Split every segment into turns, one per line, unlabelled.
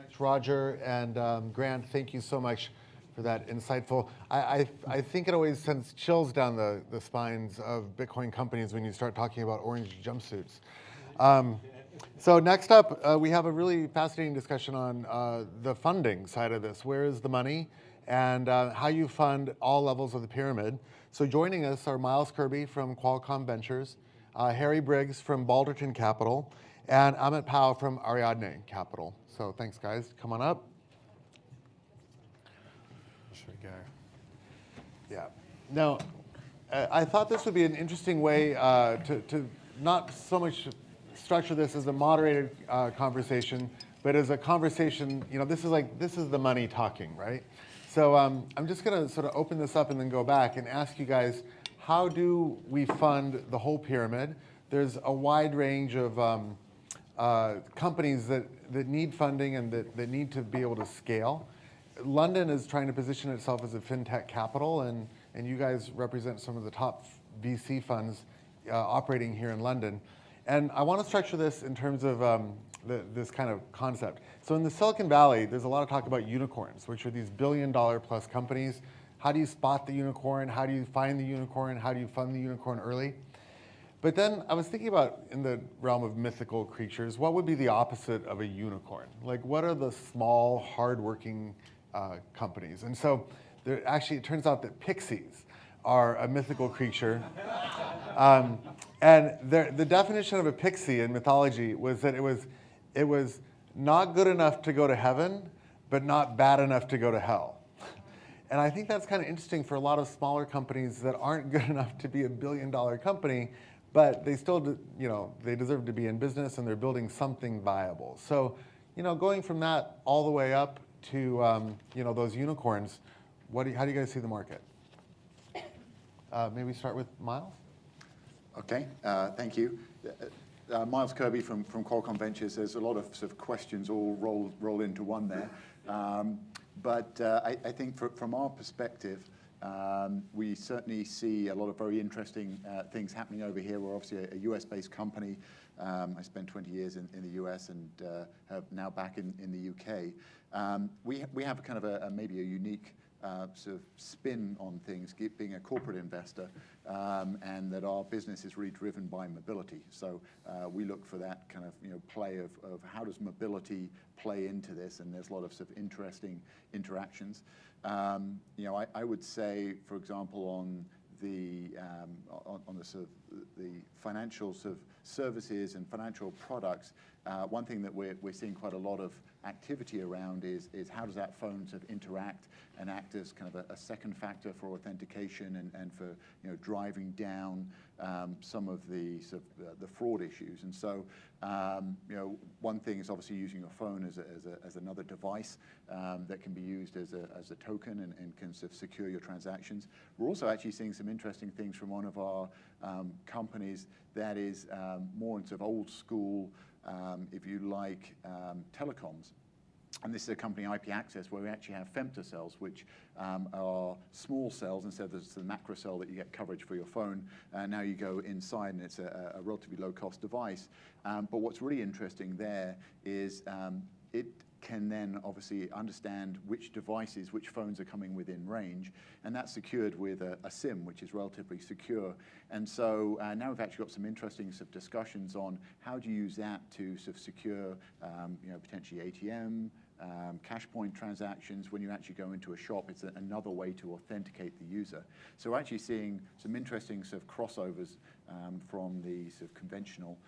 much, Roger and Grant. Thank you so much for that insightful. I think it always sends chills down the spines of Bitcoin companies when you start talking about orange jumpsuits. So next up, we have a really fascinating discussion on the funding side of this. Where is the money, and how you fund all levels of the pyramid. So joining us are Miles Kirby from Qualcomm Ventures, Harry Briggs from Balderton Capital, and Amit Pao from Ariadne Capital. So thanks, guys. Come on up.
Should we go?
Yeah. Now, I thought this would be an interesting way to not so much structure this as a moderated conversation, but as a conversation. You know, this is the money talking, right? So I'm just going to sort of open this up and then go back and ask you guys, how do we fund the whole pyramid? There's a wide range of companies that need funding and that need to be able to scale. London is trying to position itself as a fintech capital, and you guys represent some of the top VC funds operating here in London. And I want to structure this in terms of this kind of concept. So in the Silicon Valley, there's a lot of talk about unicorns, which are these billion-dollar-plus companies. How do you spot the unicorn? How do you find the unicorn? How do you fund the unicorn early? But then I was thinking about, in the realm of mythical creatures, what would be the opposite of a unicorn? Like, what are the small, hardworking companies? And so actually, it turns out that pixies are a mythical creature. And the definition of a pixie in mythology was that it was not good enough to go to heaven, but not bad enough to go to hell. And I think that's kind of interesting for a lot of smaller companies that aren't good enough to be a billion-dollar company, but they still, they deserve to be in business and they're building something viable. So, going from that all the way up to, those unicorns, how do you guys see the market? Maybe start with Miles?
Okay, thank you. Miles Kirby from Qualcomm Ventures. There's a lot of sort of questions all roll into one there. But I think from our perspective, we certainly see a lot of very interesting things happening over here. We're obviously a US-based company. I spent 20 years in the US and have now back in the UK. We have kind of maybe a unique sort of spin on things, being a corporate investor, and that our business is really driven by mobility. So we look for that kind of play of how does mobility play into this, and there's a lot of sort of interesting interactions. I would say, for example, on the sort of the financial sort of services and financial products, one thing that we're seeing quite a lot of activity around is how does that phone sort of interact and act as kind of a second factor for authentication and for driving down some of the sort of the fraud issues. And so one thing is obviously using your phone as another device that can be used as a token and can sort of secure your transactions. We're also actually seeing some interesting things from one of our companies that is more into sort of old school, if you like, telecoms. And this is a company, IP Access, where we actually have femtocells, which are small cells instead of the macro cell that you get coverage for your phone. Now you go inside, and it's a relatively low-cost device. But what's really interesting there is it can then obviously understand which devices, which phones are coming within range, and that's secured with a SIM, which is relatively secure. And so now we've actually got some interesting sort of discussions on how do you use that to sort of secure, potentially ATM, cash point transactions. When you actually go into a shop, it's another way to authenticate the user. So we're actually seeing some interesting sort of crossovers from the sort of conventional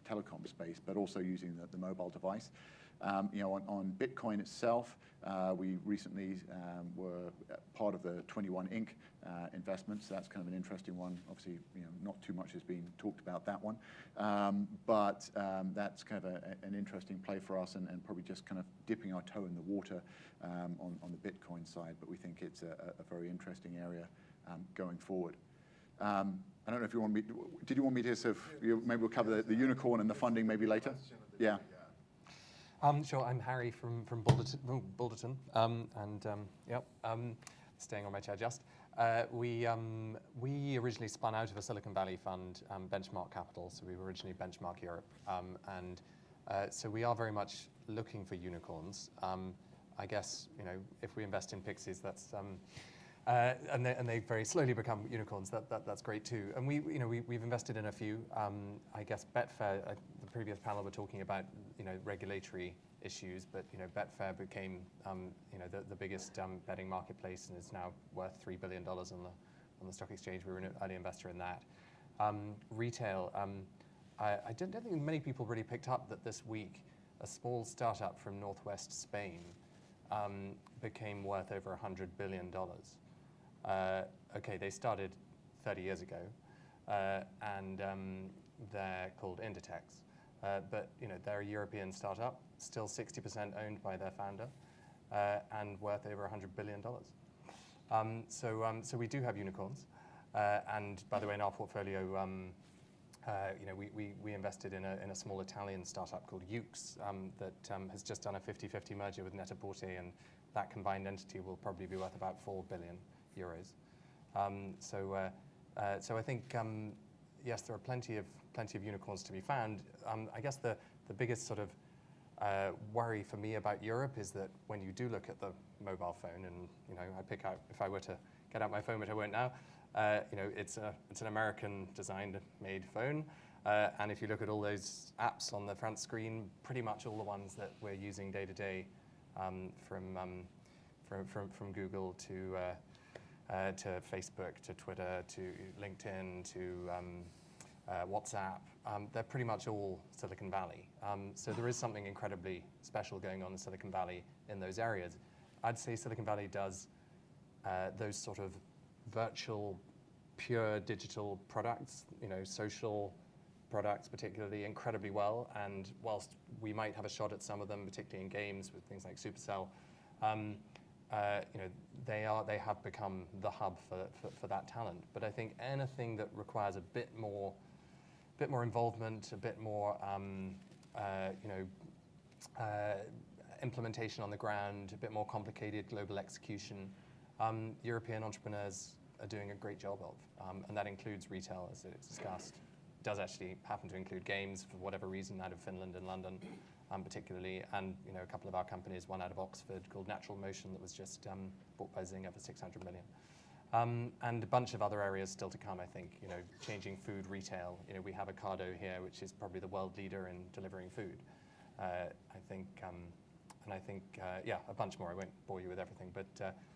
telecom space, but also using the mobile device. On Bitcoin itself, we recently were part of the 21 Inc. investment, so that's kind of an interesting one. Obviously, not too much has been talked about that one, but that's kind of an interesting play for us, and probably just kind of dipping our toe in the water on the Bitcoin side. But we think it's a very interesting area going forward. I don't know if you want me. Did you want me to sort of maybe we'll cover the unicorn and the funding maybe later? Yeah.
Sure, I'm Harry from Bulletin, staying on my chair just. We originally spun out of a Silicon Valley fund, Benchmark Capital, so we were originally Benchmark Europe, and So we are very much looking for unicorns. I guess, if we invest in pixies, that's and they very slowly become unicorns. That's great too. And we've invested in a few. I guess Betfair. The previous panel were talking about regulatory issues, but Betfair became the biggest betting marketplace and is now worth $3 billion on the stock exchange. We were an early investor in that. Retail. I don't think many people really picked up that this week a small startup from northwest Spain became worth over $100 billion. Okay, they started 30 years ago, and they're called Inditex. But they're a European startup, still 60% owned by their founder, and worth over $100 billion. So we do have unicorns. And by the way, in our portfolio, we invested in a small Italian startup called Ukes that has just done a 50-50 merger with Net-a-Porter, and that combined entity will probably be worth about 4 billion euros. So I think yes, there are plenty of unicorns to be found. I guess the biggest sort of worry for me about Europe is that when you do look at the mobile phone, and I pick out, if I were to get out my phone, which I won't now, it's an American designed, made phone, and if you look at all those apps on the front screen, pretty much all the ones that we're using day to day, from Google to Facebook to Twitter to LinkedIn to WhatsApp, they're pretty much all Silicon Valley. So there is something incredibly special going on in Silicon Valley in those areas. I'd say Silicon Valley does those sort of virtual, pure digital products, social products particularly, incredibly well. And whilst we might have a shot at some of them, particularly in games with things like Supercell, they have become the hub for that talent. But I think anything that requires a bit more involvement, a bit more implementation on the ground, a bit more complicated global execution, European entrepreneurs are doing a great job of, and that includes retail, as it's discussed. It does actually happen to include games for whatever reason out of Finland and London, particularly, and a couple of our companies, one out of Oxford called Natural Motion that was just bought by Zynga for 600 million. And a bunch of other areas still to come, I think, changing food retail. We have Ocado here, which is probably the world leader in delivering food. I think, a bunch more. I won't bore you with everything, but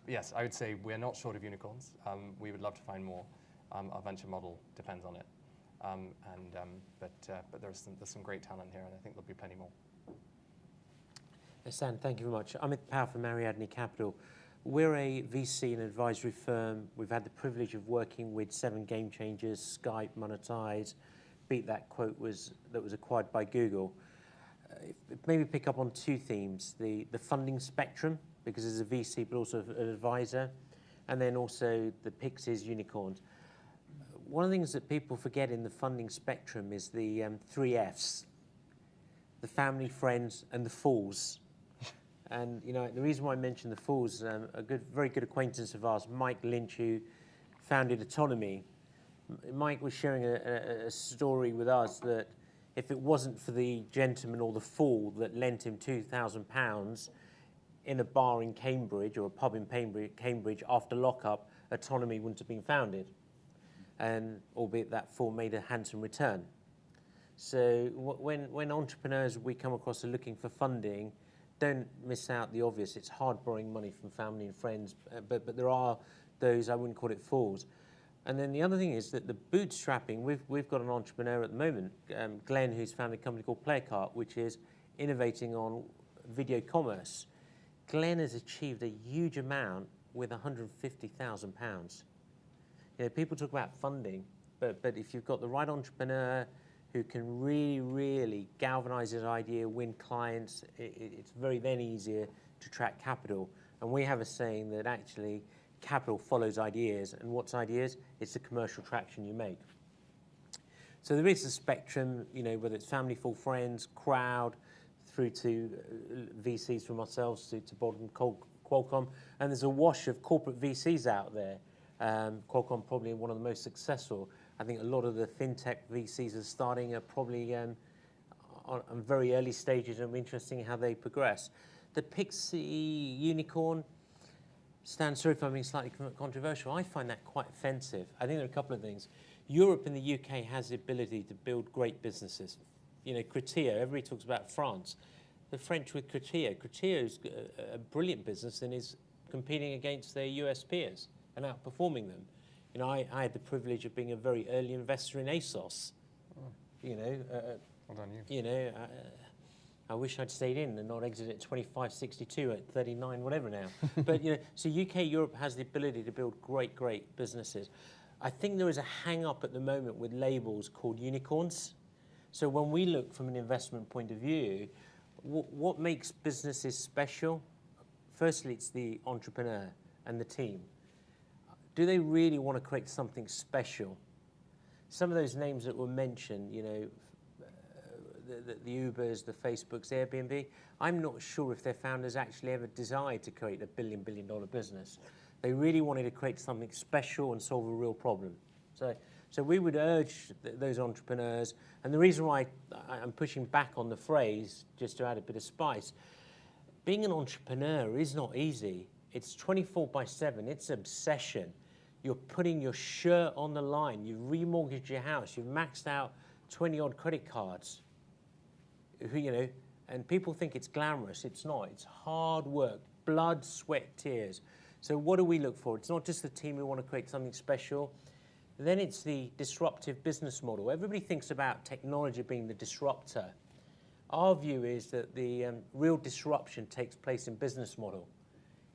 yes, I would say we're not short of unicorns. We would love to find more. Our venture model depends on it. But there's some great talent here, and I think there'll be plenty more.
Stan, thank you very much. Amit Power from Ariadne Capital. We're a VC and advisory firm. We've had the privilege of working with 7 game changers, Skype, Monetize, Beat That Quote that was acquired by Google. Maybe pick up on 2 themes, the funding spectrum, because as a VC but also an advisor, and then also the pixies, unicorns. One of the things that people forget in the funding spectrum is the 3 Fs, the family, friends, and the fools. And the reason why I mentioned the fools, very good acquaintance of ours, Mike Lynch, who founded Autonomy. Mike was sharing a story with us that if it wasn't for the gentleman or the fool that lent him £2,000 in a bar in Cambridge or a pub in Cambridge after lockup, Autonomy wouldn't have been founded. And albeit that fool made a handsome return. So when entrepreneurs we come across are looking for funding, don't miss out the obvious. It's hard borrowing money from family and friends, but there are those, I wouldn't call it fools. And then the other thing is that the bootstrapping, we've got an entrepreneur at the moment, Glenn, who's founded a company called PlayerCart, which is innovating on video commerce. Glenn has achieved a huge amount with £150,000. People talk about funding, but if you've got the right entrepreneur who can really galvanize his idea, win clients, it's very then easier to attract capital. And we have a saying that actually capital follows ideas, and what's ideas? It's the commercial traction you make. So there is a spectrum, whether it's family, full friends, crowd, through to VCs from ourselves to Balderton, Qualcomm, and there's a wash of corporate VCs out there. Qualcomm probably one of the most successful. I think a lot of the fintech VCs are starting are probably on very early stages, and interesting how they progress. The Pixie unicorn Stan, sorry if I'm being slightly controversial. I find that quite offensive. I think there are a couple of things. Europe and the UK has the ability to build great businesses. You know, Criteo, everybody talks about France. The French with Criteo. Criteo is a brilliant business and is competing against their US peers and outperforming them. You know, I had the privilege of being a very early investor in ASOS. You know,
well done, you.
You know, I wish I'd stayed in and not exited at 25.62 at 39, whatever now. But you know, so UK, Europe has the ability to build great, great businesses. I think there is a hang-up at the moment with labels called unicorns. So when we look from an investment point of view, what makes businesses special? Firstly, it's the entrepreneur and the team. Do they really want to create something special? Some of those names that were mentioned, you know, the Ubers, the Facebooks, Airbnb, I'm not sure if their founders actually ever desired to create a $1 billion business. They really wanted to create something special and solve a real problem. So we would urge those entrepreneurs, and the reason why I'm pushing back on the phrase, just to add a bit of spice, being an entrepreneur is not easy. It's 24/7, it's obsession. You're putting your shirt on the line, you've remortgaged your house, you've maxed out 20-odd credit cards. You know, and people think it's glamorous. It's not. It's hard work, blood, sweat, tears. So what do we look for? It's not just the team who want to create something special. Then it's the disruptive business model. Everybody thinks about technology being the disruptor. Our view is that the real disruption takes place in business model.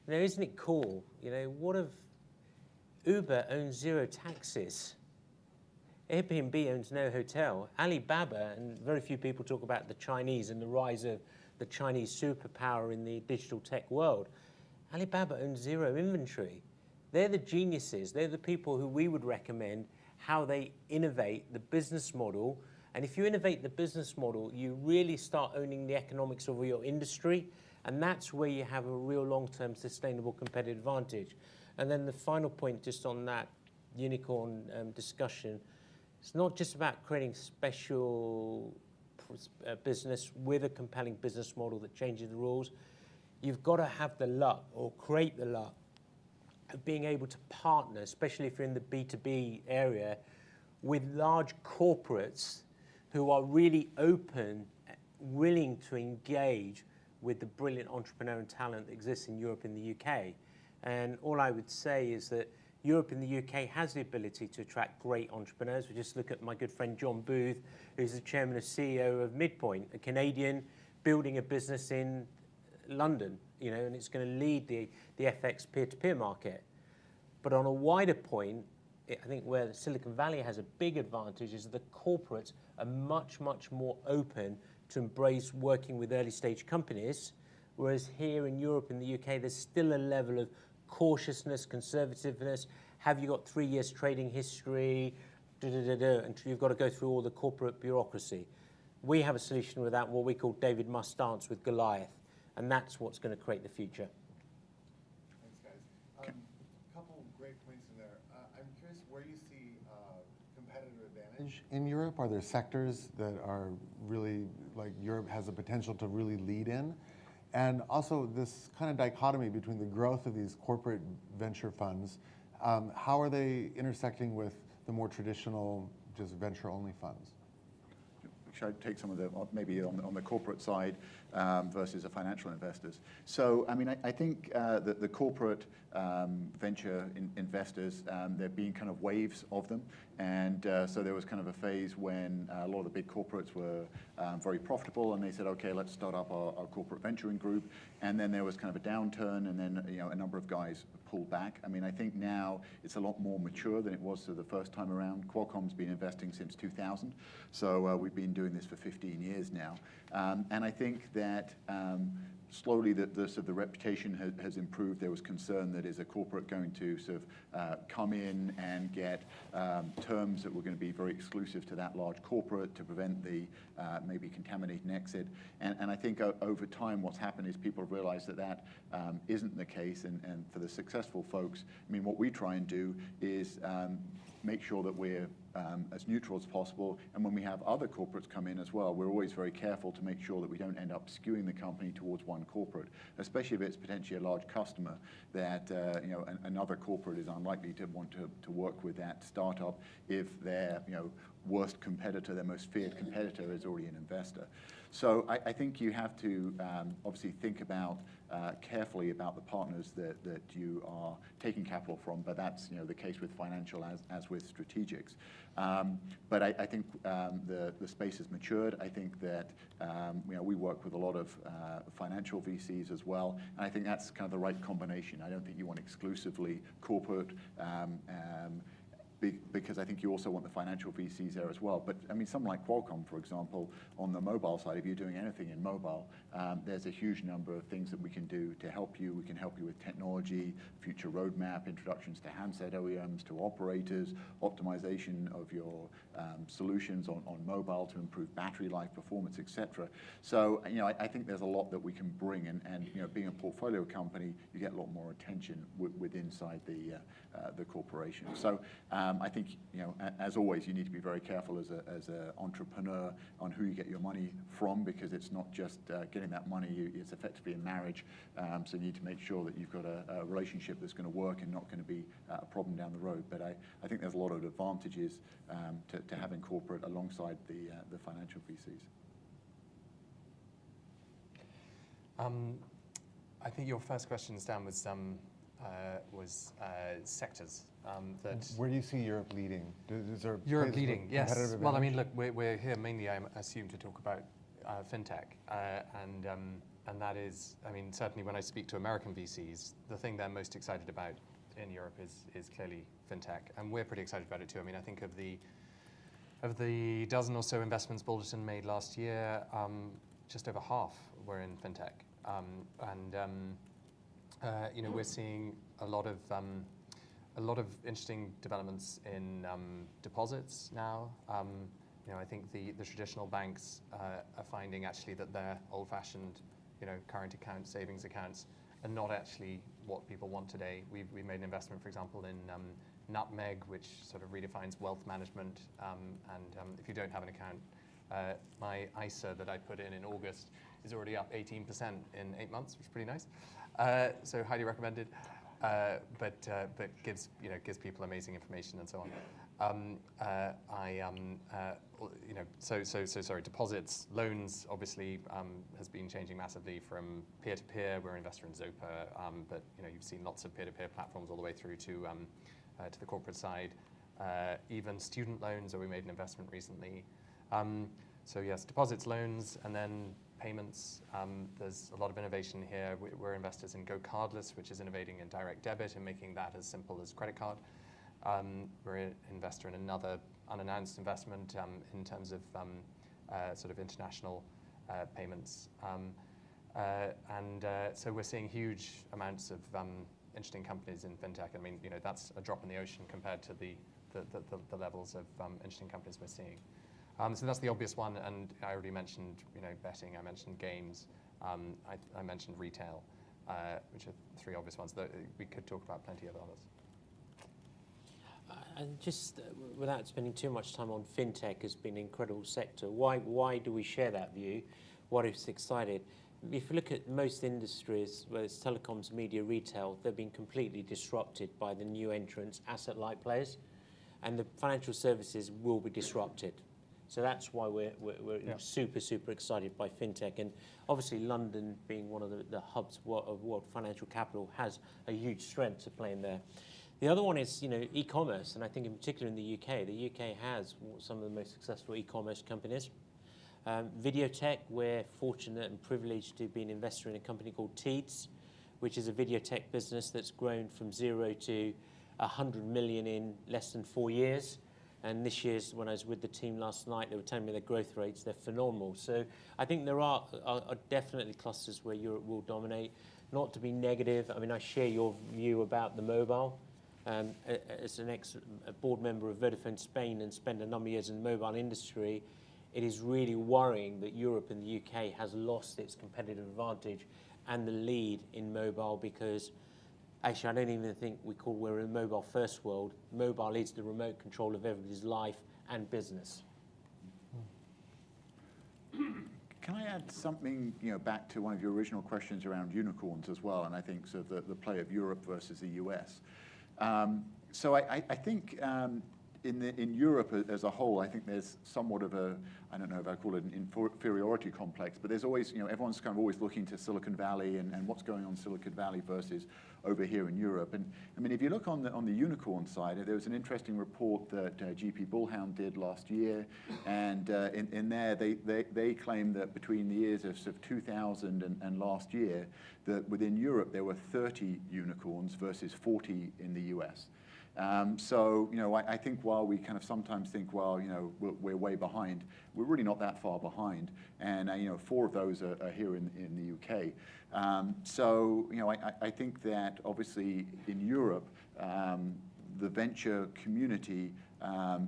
You know, isn't it cool? You know, what if Uber owns 0 taxis? Airbnb owns no hotel. Alibaba, and very few people talk about the Chinese and the rise of the Chinese superpower in the digital tech world. Alibaba owns 0 inventory. They're the geniuses. They're the people who we would recommend how they innovate the business model. And if you innovate the business model, you really start owning the economics of your industry. And that's where you have a real long-term sustainable competitive advantage. And then the final point just on that unicorn discussion, it's not just about creating special business with a compelling business model that changes the rules. You've got to have the luck or create the luck of being able to partner, especially if you're in the B2B area, with large corporates who are really open, willing to engage with the brilliant entrepreneur and talent that exists in Europe and the UK. And all I would say is that Europe and the UK has the ability to attract great entrepreneurs. We just look at my good friend John Booth, who's the chairman and CEO of Midpoint, a Canadian building a business in London, you know, and it's going to lead the FX peer-to-peer market. But on a wider point, I think where Silicon Valley has a big advantage is that the corporates are much, much more open to embrace working with early stage companies, whereas here in Europe and the UK, there's still a level of cautiousness, conservativeness. Have you got 3 years trading history? Until you've got to go through all the corporate bureaucracy. We have a solution with that, what we call David must dance with Goliath, and that's what's going to create the future.
Thanks, guys. A couple great points in there. I'm curious where you see competitive advantage in Europe. Are there sectors that are really, like Europe has the potential to really lead in? And also this kind of dichotomy between the growth of these corporate venture funds, how are they intersecting with the more traditional, just venture-only funds?
Should I take some of the, maybe on the corporate side versus the financial investors? So, I mean, I think that the corporate venture investors, there have been kind of waves of them. And so there was kind of a phase when a lot of the big corporates were very profitable, and they said, okay, let's start up our corporate venturing group. And then there was kind of a downturn, and then a number of guys pulled back. I mean, I think now it's a lot more mature than it was the first time around. Qualcomm's been investing since 2000, so we've been doing this for 15 years now. And I think that slowly the reputation has improved. There was concern that is a corporate going to sort of come in and get terms that were going to be very exclusive to that large corporate to prevent the maybe contaminating exit. And I think over time what's happened is people have realized that isn't the case. And for the successful folks, I mean, what we try and do is make sure that we're as neutral as possible. And when we have other corporates come in as well, we're always very careful to make sure that we don't end up skewing the company towards one corporate, especially if it's potentially a large customer that another corporate is unlikely to want to work with that startup if their worst competitor, their most feared competitor, is already an investor. So I think you have to obviously think about carefully about the partners that you are taking capital from, but that's the case with financial as with strategics. But I think the space has matured. I think that we work with a lot of financial VCs as well, and I think that's kind of the right combination. I don't think you want exclusively corporate. Because I think you also want the financial VCs there as well. But I mean, something like Qualcomm, for example, on the mobile side, if you're doing anything in mobile, there's a huge number of things that we can do to help you. We can help you with technology, future roadmap, introductions to handset OEMs, to operators, optimization of your solutions on mobile to improve battery life, performance, etc. So I think there's a lot that we can bring, and being a portfolio company, you get a lot more attention inside the corporation. So I think as always, you need to be very careful as an entrepreneur on who you get your money from, because it's not just getting that money; it's effectively a marriage. So you need to make sure that you've got a relationship that's going to work and not going to be a problem down the road. But I think there's a lot of advantages to having corporate alongside the financial VCs.
I think your first question, Stan, was sectors.
Where do you see Europe leading? Is there
Europe leading, yes.
competitive
Well, I mean,
advantage?
look, we're here mainly, I assume, to talk about fintech, and that is, I mean, certainly when I speak to American VCs, the thing they're most excited about in Europe is clearly fintech, and we're pretty excited about it too. I mean, I think of the dozen or so investments Bulletin made last year, just over half were in fintech, we're seeing a lot of interesting developments in deposits now. I think the traditional banks are finding actually that their old-fashioned, current account, savings accounts are not actually what people want today. We made an investment, for example, in Nutmeg, which sort of redefines wealth management. And if you don't have an account, my ISA that I put in August is already up 18% in 8 months, which is pretty nice. So highly recommended. But gives people amazing information and so on. Sorry. Deposits, loans, obviously, has been changing massively from peer-to-peer. We're an investor in Zopa, but you've seen lots of peer-to-peer platforms all the way through to the corporate side. Even student loans, where we made an investment recently. So yes, deposits, loans, and then payments. There's a lot of innovation here. We're investors in Go Cardless, which is innovating in direct debit and making that as simple as credit card. We're an investor in another unannounced investment in terms of sort of international payments. So we're seeing huge amounts of interesting companies in fintech. I mean, that's a drop in the ocean compared to the levels of interesting companies we're seeing. So that's the obvious one, and I already mentioned, betting. I mentioned games. I mentioned retail, which are three obvious ones. We could talk about plenty of others.
And just without spending too much time on fintech, has been an incredible sector. Why do we share that view? What is excited? If you look at most industries, whether it's telecoms, media, retail, they've been completely disrupted by the new entrants, asset-light players, and the financial services will be disrupted. So that's why we're super, super excited by fintech. And obviously London being one of the hubs of world financial capital has a huge strength to play in there. The other one is, e-commerce, and I think in particular in the UK. The UK has some of the most successful e-commerce companies. Video tech, we're fortunate and privileged to be an investor in a company called Teads, which is a video tech business that's grown from 0 to 100 million in less than 4 years. And this year's, when I was with the team last night, they were telling me their growth rates, they're phenomenal. So I think there are definitely clusters where Europe will dominate. Not to be negative, I mean, I share your view about the mobile. As an ex-board member of Vodafone Spain and spent a number of years in the mobile industry, it is really worrying that Europe and the UK has lost its competitive advantage and the lead in mobile, because Actually, I don't even think we're in a mobile-first world. Mobile is the remote control of everybody's life and business.
Can I add something, back to one of your original questions around unicorns as well, and I think sort of the play of Europe versus the US. So I think in Europe as a whole, I think there's somewhat of a, I don't know if I call it an inferiority complex, but there's always, everyone's kind of always looking to Silicon Valley and what's going on in Silicon Valley versus over here in Europe. And I mean, if you look on the unicorn side, there was an interesting report that GP Bullhound did last year, and in there they claimed that between the years of sort of 2000 and last year, that within Europe there were 30 unicorns versus 40 in the US. So, I think while we kind of sometimes think, well, we're way behind, we're really not that far behind. And, 4 of those are here in the UK. So, I think that obviously in Europe, the venture community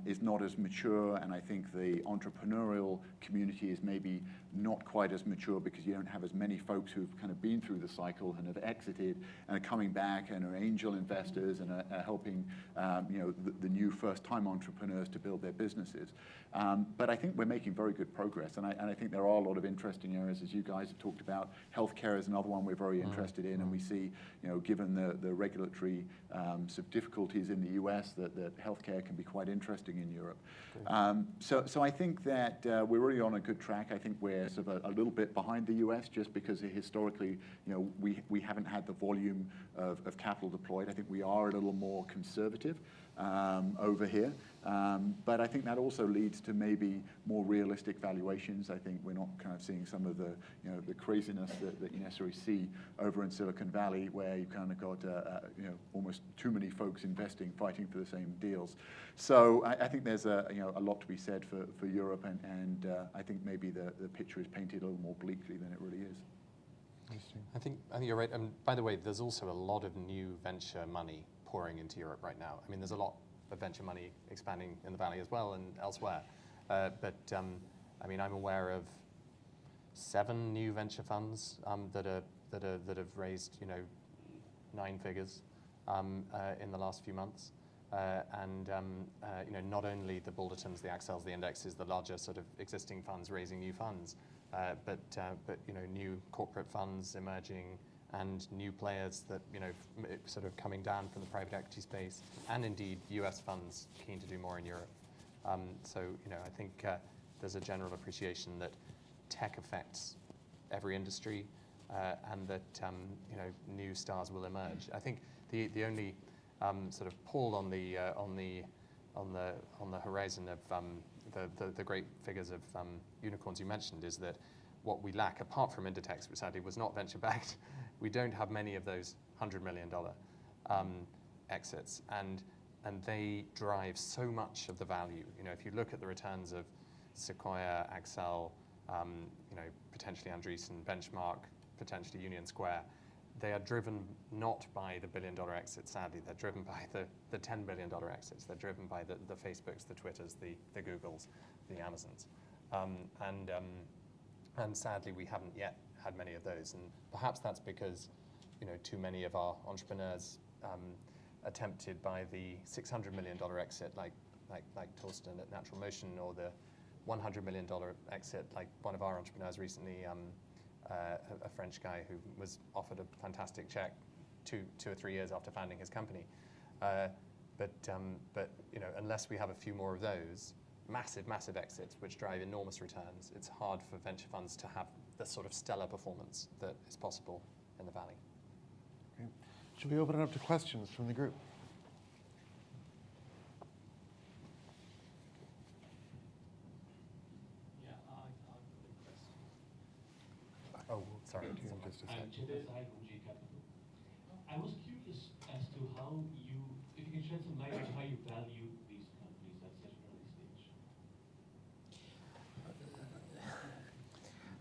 is not as mature, and I think the entrepreneurial community is maybe not quite as mature because you don't have as many folks who've kind of been through the cycle and have exited and are coming back and are angel investors and are helping the new first-time entrepreneurs to build their businesses. But I think we're making very good progress, and I think there are a lot of interesting areas, as you guys have talked about. Healthcare is another one we're very interested in, and we see, given the regulatory sort of difficulties in the US, that healthcare can be quite interesting in Europe. So I think that we're really on a good track. I think we're sort of a little bit behind the US just because historically, we haven't had the volume of capital deployed. I think we are a little more conservative over here. But I think that also leads to maybe more realistic valuations. I think we're not kind of seeing some of the craziness that you necessarily see over in Silicon Valley, where you kind of got almost too many folks investing, fighting for the same deals. So I think there's a lot to be said for Europe, and I think maybe the picture is painted a little more bleakly than it really is.
I think you're right. And by the way, there's also a lot of new venture money pouring into Europe right now. I mean, there's a lot of venture money expanding in the Valley as well and elsewhere. But I mean, I'm aware of 7 new venture funds that have raised 9 figures in the last few months. And not only the Baldertons, the Accels, the Indexes, the larger sort of existing funds raising new funds, but new corporate funds emerging, and new players that sort of coming down from the private equity space, and indeed US funds keen to do more in Europe. So I think there's a general appreciation that tech affects every industry, and that new stars will emerge. I think the only sort of pull on the horizon of the great figures of unicorns you mentioned is that what we lack, apart from Inditex, which sadly was not venture backed, we don't have many of those $100 million exits, and they drive so much of the value. If you look at the returns of Sequoia, Accel, potentially Andreessen, Benchmark, potentially Union Square, they are driven not by the $1 billion exits, sadly. They're driven by the $10 billion exits. They're driven by the Facebooks, the Twitters, the Googles, the Amazons. And sadly, we haven't yet had many of those. And perhaps that's because too many of our entrepreneurs attempted by the $600 million exit, like Torsten at Natural Motion, or the $100 million exit, like one of our entrepreneurs recently, a French guy who was offered a fantastic check 2 or 3 years after founding his company. But unless we have a few more of those massive exits which drive enormous returns, it's hard for venture funds to have the sort of stellar performance that is possible in the Valley.
Okay. Should we open it up to questions from the group?
Oh, sorry.
Just a
I'm
second.
Jitesh from G Capital. I was curious as to how if you can shed some light on how you value these companies at such an early stage.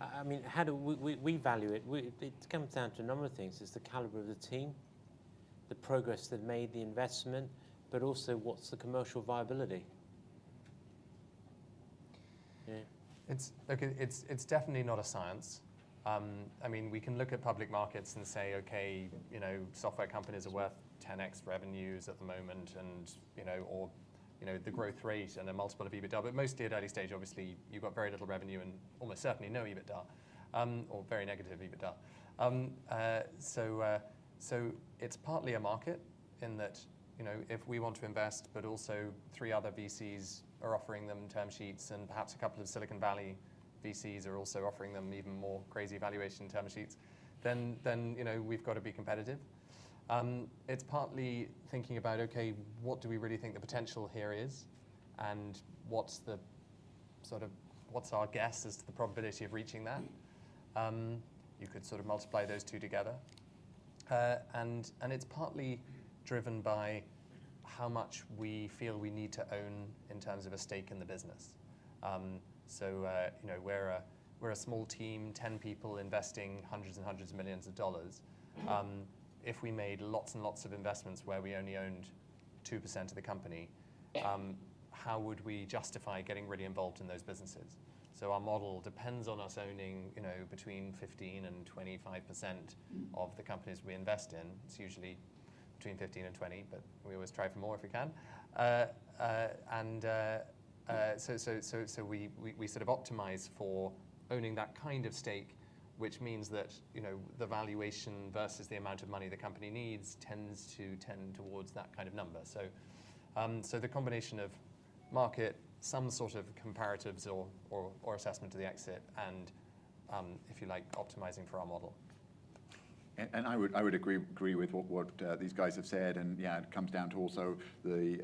I mean, how do we value it? It comes down to a number of things. It's the caliber of the team, the progress they've made, the investment, but also what's the commercial viability. Yeah.
It's definitely not a science. I mean, we can look at public markets and say, okay, you know, software companies are worth 10x revenues at the moment, and or the growth rate and a multiple of EBITDA. But mostly at early stage, obviously, you've got very little revenue and almost certainly no EBITDA, or very negative EBITDA. So it's partly a market in that, if we want to invest, but also 3 other VCs are offering them term sheets, and perhaps a couple of Silicon Valley VCs are also offering them even more crazy valuation term sheets, then we've got to be competitive. It's partly thinking about, okay, what do we really think the potential here is, and what's our guess as to the probability of reaching that. You could sort of multiply those 2 together, and it's partly driven by how much we feel we need to own in terms of a stake in the business. We're a small team, 10 people investing hundreds and hundreds of millions of dollars. If we made lots and lots of investments where we only owned 2% of the company, how would we justify getting really involved in those businesses? So our model depends on us owning, between 15 and 25% of the companies we invest in. It's usually between 15 and 20, but we always try for more if we can. So we sort of optimize for owning that kind of stake, which means that the valuation versus the amount of money the company needs tends to tend towards that kind of number. So the combination of market, some sort of comparatives or assessment of the exit, and if you like, optimizing for our model.
And I would agree with what these guys have said, and it comes down to also the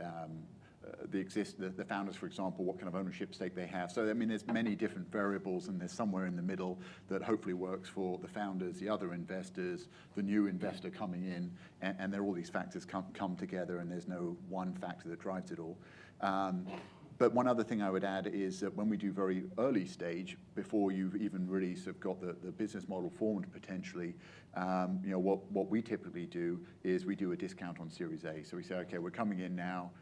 founders, for example, what kind of ownership stake they have. So I mean, there's many different variables, and there's somewhere in the middle that hopefully works for the founders, the other investors, the new investor coming in, and there all these factors come together, and there's no one factor that drives it all. But one other thing I would add is that when we do very early stage, before you've even really sort of got the business model formed potentially, what we typically do is we do a discount on Series A. So we say, okay, we're coming in now.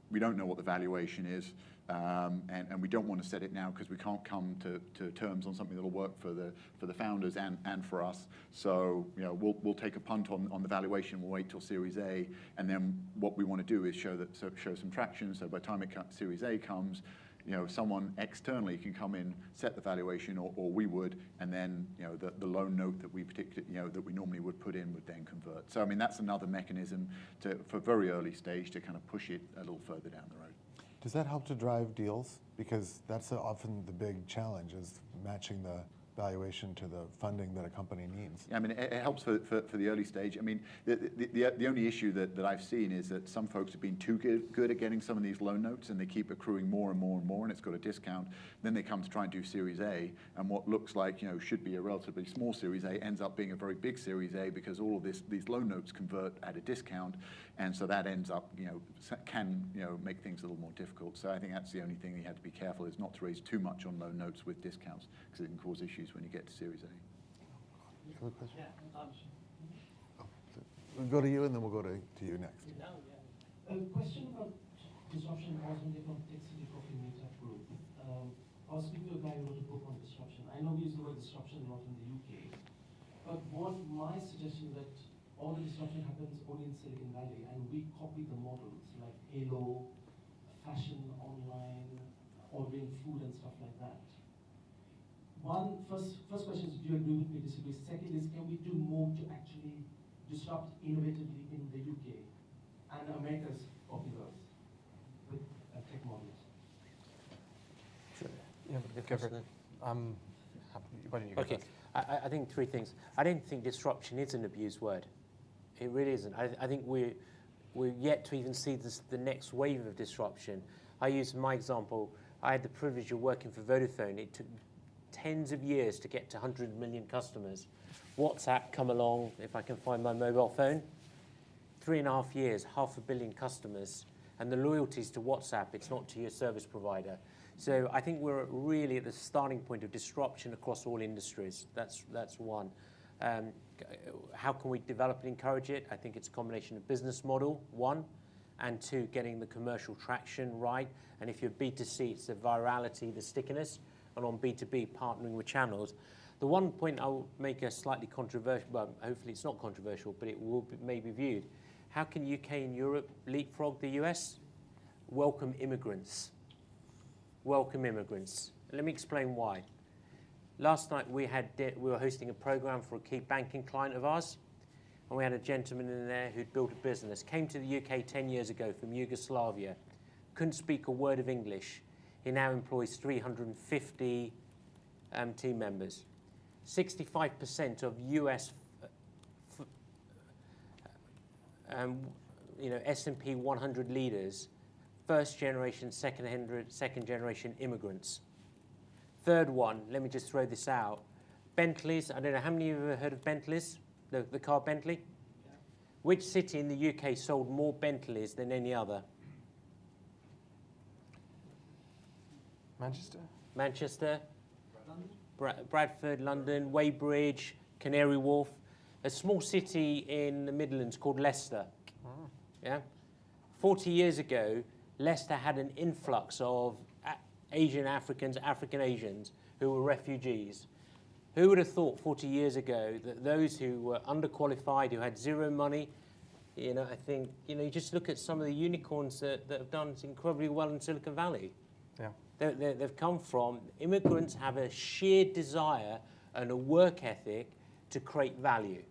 We don't know what the valuation is, and we don't want to set it now because we can't come to terms on something that'll work for the founders and for us. So we'll take a punt on the valuation. We'll wait till Series A, and then what we want to do is show some traction. So by the time Series A comes, someone externally can come in, set the valuation, or we would, and then the loan note that we that we normally would put in would then convert. So I mean, that's another mechanism for very early stage to kind of push it a little further down the road.
Does that help to drive deals? Because that's often the big challenge, is matching the valuation to the funding that a company needs.
I mean, it helps for the early stage. I mean, the only issue that I've seen is that some folks have been too good at getting some of these loan notes, and they keep accruing more and more and more, and it's got a discount. Then they come to try and do Series A, and what looks like should be a relatively small Series A ends up being a very big Series A because all of these loan notes convert at a discount, and so that ends up can make things a little more difficult. So I think that's the only thing you have to be careful, is not to raise too much on loan notes with discounts, because it can cause issues when you get to Series A.
Other question? We'll go to you, and then we'll go to you next.
A question about disruption was in the complexity of the Meta group. I was speaking to a guy who wrote a book on disruption. I know we use the word disruption a lot in the UK, but what my suggestion is that all the disruption happens only in Silicon Valley, and we copy the models like Halo, fashion online, ordering food and stuff like that. First question is, do you agree with me, disagree? Second is, can we do more to actually disrupt innovatively in the UK and America's copy those with tech models?
Sure.
Go for it. Why don't you go
Okay,
first?
I think 3 things. I don't think disruption is an abused word. It really isn't. I think we're yet to even see the next wave of disruption. I use my example. I had the privilege of working for Vodafone. It took tens of years to get to 100 million customers. WhatsApp come along, if I can find my mobile phone, 3.5 years, 500 million customers, and the loyalties to WhatsApp, it's not to your service provider. So I think we're really at the starting point of disruption across all industries. That's one. How can we develop and encourage it? I think it's a combination of business model, 1, and 2, getting the commercial traction right. And if you're B2C, it's the virality, the stickiness, and on B2B, partnering with channels. The one point I'll make a slightly controversial, well, hopefully it's not controversial, but it will be, may be viewed. How can UK and Europe leapfrog the US? Welcome immigrants. Welcome immigrants. Let me explain why. Last night we were hosting a program for a key banking client of ours, and we had a gentleman in there who'd built a business, came to the UK 10 years ago from Yugoslavia, couldn't speak a word of English. He now employs 350 team members. 65% of US S&P 100 leaders, first generation, second generation immigrants. Third one, let me just throw this out. Bentleys, I don't know, how many of you have ever heard of Bentleys? The car Bentley? Yeah. Which city in the UK sold more Bentleys than any other?
Manchester?
Manchester, Bradford, London, Weybridge, Canary Wharf. A small city in the Midlands called Leicester. Oh. Yeah? 40 years ago, Leicester had an influx of Asian Africans, African Asians who were refugees. Who would have thought 40 years ago that those who were underqualified, who had zero money, I think, you just look at some of the unicorns that have done incredibly well in Silicon Valley.
Yeah.
They've come from, immigrants have a sheer desire and a work ethic to create value.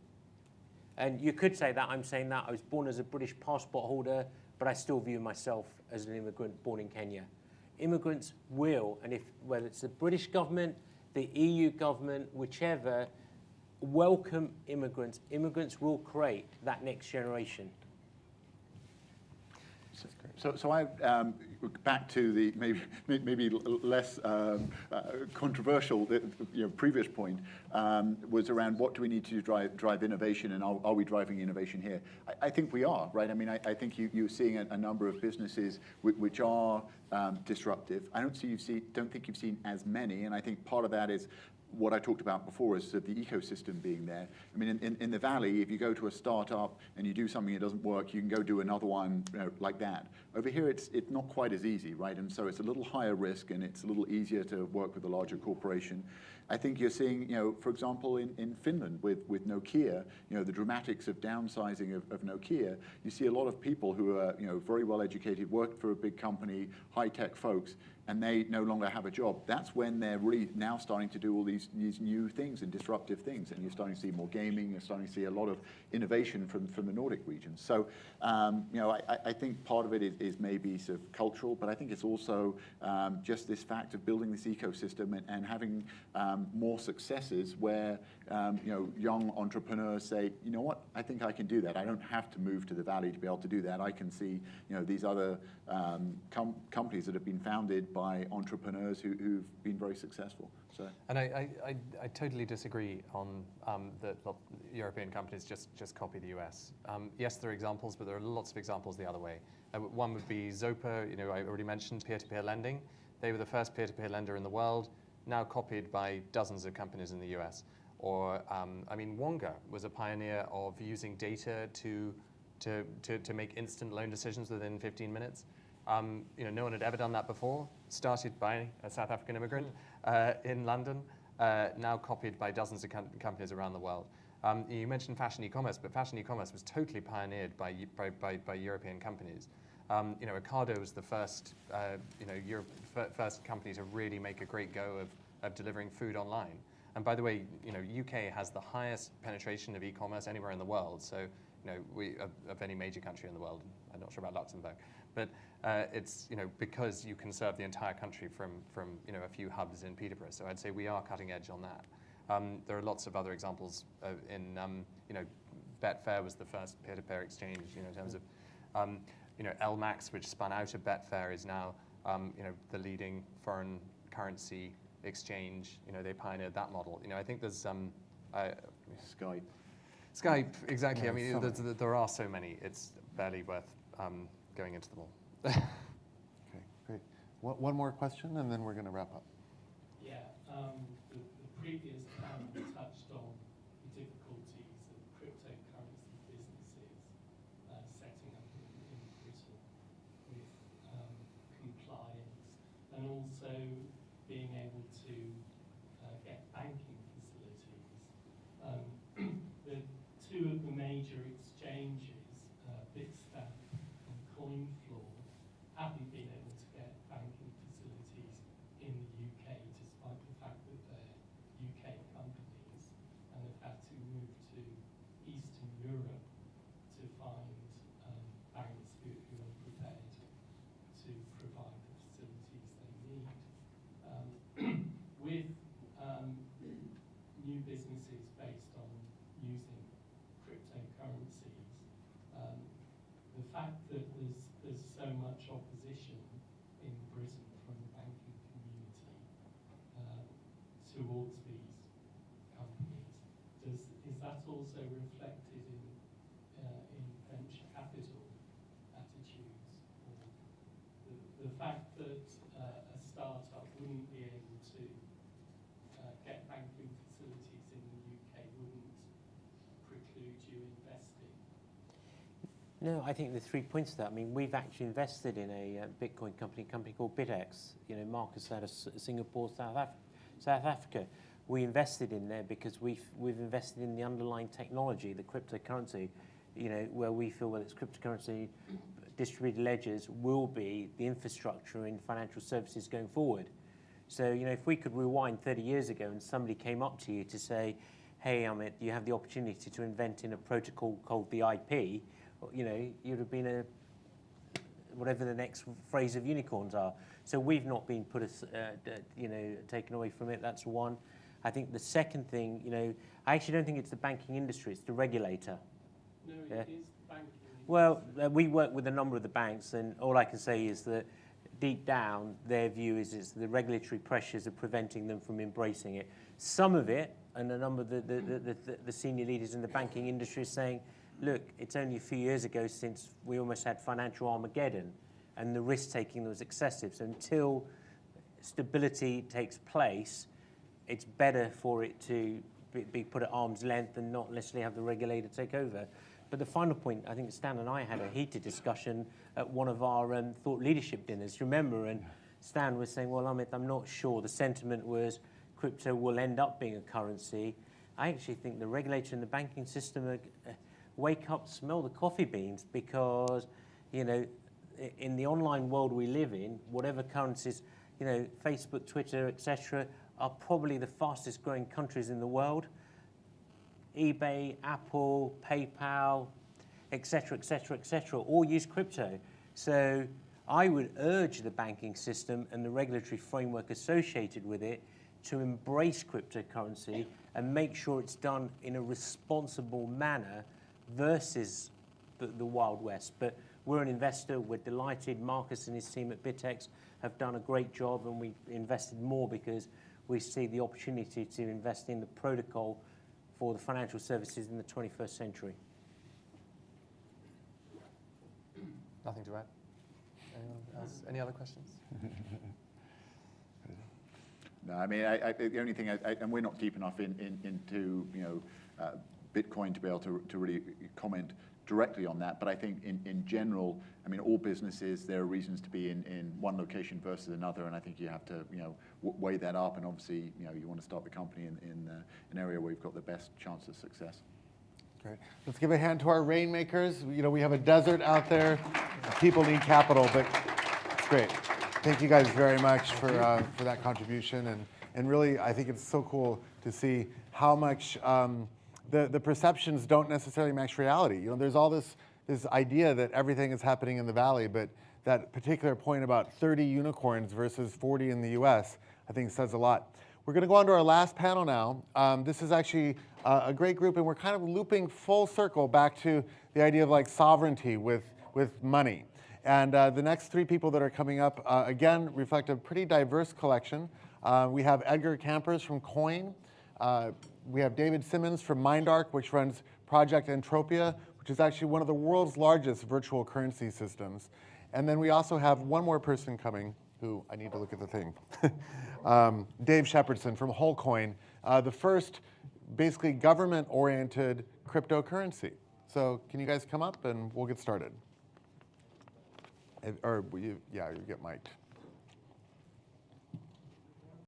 And you could say that, I'm saying that, I was born as a British passport holder, but I still view myself as an immigrant born in Kenya. Immigrants will, and whether it's the British government, the EU government, whichever, welcome immigrants. Immigrants will create that next generation.
So I back to the maybe less controversial previous point was around what do we need to drive innovation, and are we driving innovation here? I think we are, right? I mean, I think you're seeing a number of businesses which are disruptive. I don't think you've seen as many, and I think part of that is what I talked about before is the ecosystem being there. I mean, in the Valley, if you go to a startup and you do something that doesn't work, you can go do another one like that. Over here, it's not quite as easy, right? And so it's a little higher risk, and it's a little easier to work with a larger corporation. I think you're seeing, for example, in Finland with Nokia, the dramatics of downsizing of Nokia. You see a lot of people who are, very well educated, worked for a big company, high-tech folks, and they no longer have a job. That's when they're really now starting to do all these new things and disruptive things, and you're starting to see more gaming. You're starting to see a lot of innovation from the Nordic region. So, I think part of it is maybe sort of cultural, but I think it's also just this fact of building this ecosystem and having more successes where young entrepreneurs say, you know what, I think I can do that. I don't have to move to the Valley to be able to do that. I can see these other companies that have been founded by entrepreneurs who've been very successful. So.
And I totally disagree on that European companies just copy the US. Yes, there are examples, but there are lots of examples the other way. One would be Zopa, I already mentioned peer-to-peer lending. They were the first peer-to-peer lender in the world, now copied by dozens of companies in the US. Or, Wonga was a pioneer of using data to make instant loan decisions within 15 minutes. No one had ever done that before. Started by a South African immigrant in London, now copied by dozens of companies around the world. You mentioned fashion e-commerce, but fashion e-commerce was totally pioneered by European companies. Ocado was the first first company to really make a great go of delivering food online. And by the way, UK has the highest penetration of e-commerce anywhere in the world. So, of any major country in the world. I'm not sure about Luxembourg, but it's because you can serve the entire country from a few hubs in Peterborough. So I'd say we are cutting edge on that. There are lots of other examples in Betfair was the first peer-to-peer exchange. In terms of LMAX, which spun out of Betfair, is now the leading foreign currency exchange. They pioneered that model. I think there's Skype, exactly.
Yeah,
there are so many. It's barely worth going into them all.
Okay, great. One more question, and then we're going to wrap up.
Yeah, the previous panel touched on the difficulties of cryptocurrency businesses setting up in Britain with compliance and also being able to get banking facilities. major exchanges, Bitstamp and CoinFloor, haven't been able to get banking facilities in the UK, despite the fact that they're UK companies, and have had to move to Eastern Europe to find banks who are prepared to provide the facilities they need. With new businesses based on using cryptocurrencies, the fact that there's so much opposition in Britain from the banking community towards these companies, is that also reflected in venture capital attitudes? Or the fact that a startup wouldn't be able to get banking facilities in the UK wouldn't preclude you investing?
No, I think the 3 points to that. I mean, we've actually invested in a Bitcoin company called BitX. You know, Marcus out of Singapore, South Africa. We invested in there because we've invested in the underlying technology, the cryptocurrency. You know, where we feel that it's cryptocurrency, distributed ledgers will be the infrastructure in financial services going forward. So, you know, if we could rewind 30 years ago and somebody came up to you to say, hey, Amit, you have the opportunity to invent in a protocol called the IP, you know, you'd have been whatever the next phrase of unicorns are. So we've not been taken away from it. That's one. I think the second thing, you know, I actually don't think it's the banking industry, it's the regulator.
No,
Yeah.
it is banking.
Well, we work with a number of the banks, and all I can say is that deep down, their view is the regulatory pressures are preventing them from embracing it. Some of it, and a number of the senior leaders in the banking industry are saying, look, it's only a few years ago since we almost had financial Armageddon, and the risk-taking was excessive. So until stability takes place, it's better for it to be put at arm's length and not necessarily have the regulator take over. But the final point, I think Stan and I had a heated discussion at one of our thought leadership dinners, remember? And Stan was saying, well, Amit, I'm not sure. The sentiment was crypto will end up being a currency. I actually think the regulator and the banking system are, wake up, smell the coffee beans, because, you know, in the online world we live in, whatever currencies, you know, Facebook, Twitter, etc., are probably the fastest growing countries in the world. eBay, Apple, PayPal, etc., etc., etc., all use crypto. So I would urge the banking system and the regulatory framework associated with it to embrace cryptocurrency and make sure it's done in a responsible manner versus the Wild West. But we're an investor, we're delighted. Marcus and his team at BitX have done a great job, and we invested more because we see the opportunity to invest in the protocol for the financial services in the 21st century.
Nothing to add? Anyone else? Any other questions?
No, I mean, the only thing, and we're not deep enough into Bitcoin to be able to really comment directly on that. But I think in general, I mean, all businesses, there are reasons to be in one location versus another, and I think you have to weigh that up. And obviously, you want to start the company in an area where you've got the best chance of success.
Great. Let's give a hand to our rainmakers. We have a desert out there. People need capital, but it's great. Thank you guys very much for that contribution, and really, I think it's so cool to see how much the perceptions don't necessarily match reality. There's all this idea that everything is happening in the Valley, but that particular point about 30 unicorns versus 40 in the US, I think says a lot. We're going to go on to our last panel now. This is actually a great group, and we're kind of looping full circle back to the idea of like sovereignty with money. And the next three people that are coming up, again, reflect a pretty diverse collection. We have Edgar Campers from Coin. We have David Simmons from MindArc, which runs Project Entropia, which is actually one of the world's largest virtual currency systems. And then we also have one more person coming, who I need to look at the thing. Dave Shepardson from Wholecoin, the first basically government-oriented cryptocurrency. So can you guys come up and we'll get started? You get mic'd.